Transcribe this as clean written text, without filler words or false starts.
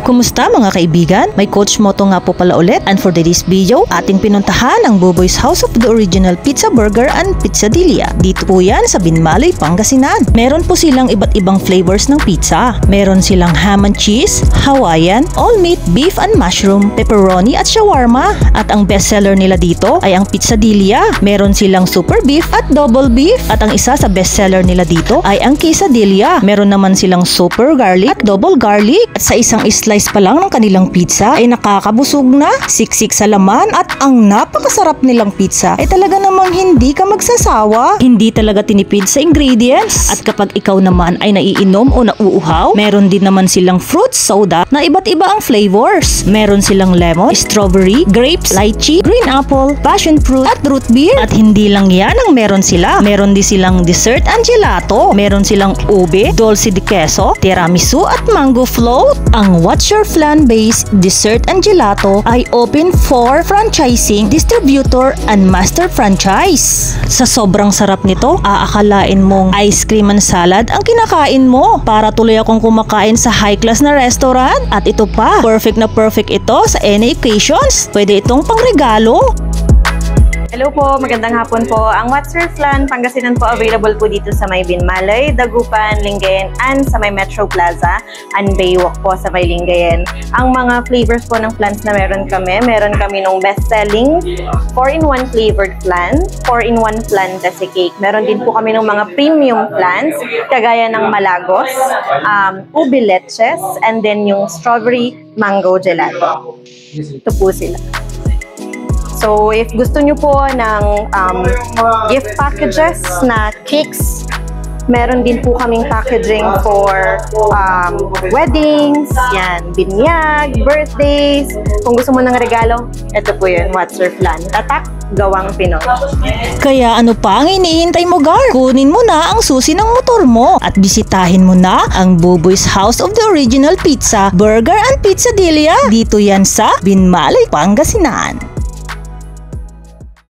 Kumusta mga kaibigan? May Coach Moto nga po pala ulit, and for today's video, ating pinuntahan ang Buboy's House of the Original Pizza Burger and Pizzadilla. Dito po yan sa Binmalay, Pangasinan. Meron po silang iba't ibang flavors ng pizza. Meron silang ham and cheese, Hawaiian, all meat, beef and mushroom, pepperoni at shawarma. At ang bestseller nila dito ay ang Pizzadilla. Meron silang super beef at double beef. At ang isa sa bestseller nila dito ay ang quesadilla. Meron naman silang super garlic at double garlic. At sa isang slice pa lang ng kanilang pizza ay nakakabusog na, siksik sa laman, at ang napakasarap nilang pizza ay talaga namang hindi ka magsasawa. Hindi talaga tinipid sa ingredients. At kapag ikaw naman ay naiinom o nauuhaw, meron din naman silang fruit soda na iba't iba ang flavors. Meron silang lemon, strawberry, grapes, lychee, green apple, passion fruit at root beer. At hindi lang yan ang meron sila. Meron din silang dessert and gelato. Meron silang ube, dulce de queso, tiramisu at mango float. Ang What's Your Flan-based dessert and gelato ay open for franchising, distributor, and master franchise. Sa sobrang sarap nito, aakalain mong ice cream and salad ang kinakain mo. Para tuloy akong kumakain sa high-class na restaurant. At ito pa, perfect na perfect ito sa any occasions. Pwede itong pangregalo. Hello po, magandang hapon po. Ang What's Your Flan Pangasinan po available po dito sa may Binmalay, Dagupan, Lingayen, and sa may Metro Plaza and Baywalk po sa may Lingayen. Ang mga flavors po ng flans na meron kami nung best-selling 4-in-1 flavored flan, 4-in-1 flan desi cake. Meron din po kami ng mga premium flans, kagaya ng Malagos, ube leches, and then yung strawberry mango gelato. Ito po sila. So, if gusto nyo po ng gift packages na cakes, meron din po kaming packaging for weddings, yan, binyag, birthdays. Kung gusto mo ng regalo, ito po yun, What's Your Flan? Tatak, gawang Pinoy. Kaya ano pa ang iniintay mo, Gar? Kunin mo na ang susi ng motor mo at bisitahin mo na ang Buboy's House of the Original Pizza, Burger and Pizzadilla. Dito yan sa Binmalay, Pangasinan.